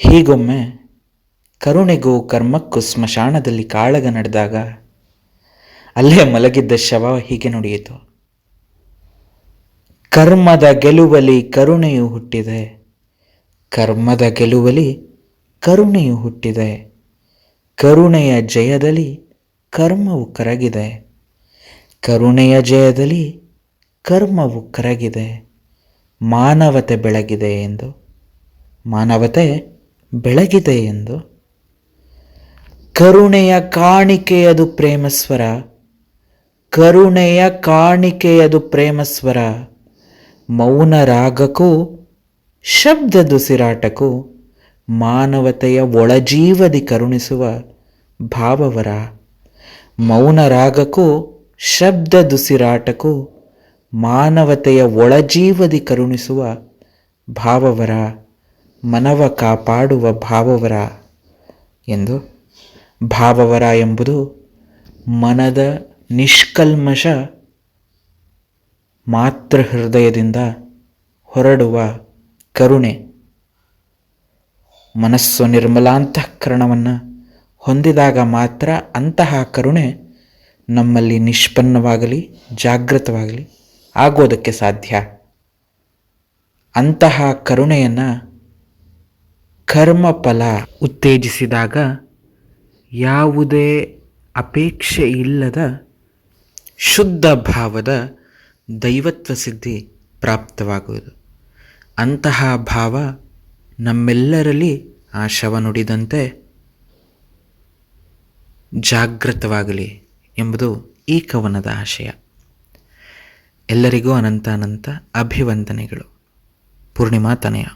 ಹೀಗೊಮ್ಮೆ ಕರುಣೆಗೂ ಕರ್ಮಕ್ಕೂ ಸ್ಮಶಾನದಲ್ಲಿ ಕಾಳಗ ನಡೆದಾಗ ಅಲ್ಲೇ ಮಲಗಿದ್ದ ಶವ ಹೀಗೆ ನುಡಿಯಿತು: ಕರ್ಮದ ಗೆಲುವಲಿ ಕರುಣೆಯು ಹುಟ್ಟಿದೆ, ಕರ್ಮದ ಗೆಲುವಲಿ ಕರುಣೆಯು ಹುಟ್ಟಿದೆ, ಕರುಣೆಯ ಜಯದಲ್ಲಿ ಕರ್ಮವು ಕರಗಿದೆ, ಕರುಣೆಯ ಜಯದಲ್ಲಿ ಕರ್ಮವು ಕರಗಿದೆ, ಮಾನವತೆ ಬೆಳಗಿದೆ ಎಂದು, ಮಾನವತೆ ಬೆಳಗಿದೆ ಎಂದು. ಕರುಣೆಯ ಕಾಣಿಕೆಯದು ಪ್ರೇಮಸ್ವರ, ಕರುಣೆಯ ಕಾಣಿಕೆಯದು ಪ್ರೇಮಸ್ವರ, ಮೌನ ರಾಗಕ್ಕೂ ಶಬ್ದದುಸಿರಾಟಕ್ಕೂ ಮಾನವತೆಯ ಒಳಜೀವದಿ ಕರುಣಿಸುವ ಭಾವವರ, ಮೌನ ರಾಗಕ್ಕೂ ಶಬ್ದದುಸಿರಾಟಕ್ಕೂ ಮಾನವತೆಯ ಒಳಜೀವದಿ ಕರುಣಿಸುವ ಭಾವವರ, ಮನವ ಕಾಪಾಡುವ ಭಾವವರ ಎಂದು. ಭಾವವರ ಎಂಬುದು ಮನದ ನಿಷ್ಕಲ್ಮಶ ಮಾತೃ ಹೃದಯದಿಂದ ಹೊರಡುವ ಕರುಣೆ. ಮನಸ್ಸು ನಿರ್ಮಲಾಂತಃಕರಣವನ್ನು ಹೊಂದಿದಾಗ ಮಾತ್ರ ಅಂತಹ ಕರುಣೆ ನಮ್ಮಲ್ಲಿ ನಿಷ್ಪನ್ನವಾಗಲಿ ಜಾಗೃತವಾಗಲಿ ಆಗೋದಕ್ಕೆ ಸಾಧ್ಯ. ಅಂತಹ ಕರುಣೆಯನ್ನು ಕರ್ಮಫಲ ಉತ್ತೇಜಿಸಿದಾಗ ಯಾವುದೇ ಅಪೇಕ್ಷೆ ಇಲ್ಲದ ಶುದ್ಧ ಭಾವದ ದೈವತ್ವ ಸಿದ್ಧಿ ಪ್ರಾಪ್ತವಾಗುವುದು. ಅಂತಹ ಭಾವ ನಮ್ಮೆಲ್ಲರಲ್ಲಿ ಆ ಶವ ನುಡಿದಂತೆ ಜಾಗೃತವಾಗಲಿ ಎಂಬುದು ಈ ಕವನದ ಆಶಯ. ಎಲ್ಲರಿಗೂ ಅನಂತ ಅಭಿವಂದನೆಗಳು. ಪೂರ್ಣಿಮಾ ತನಯ.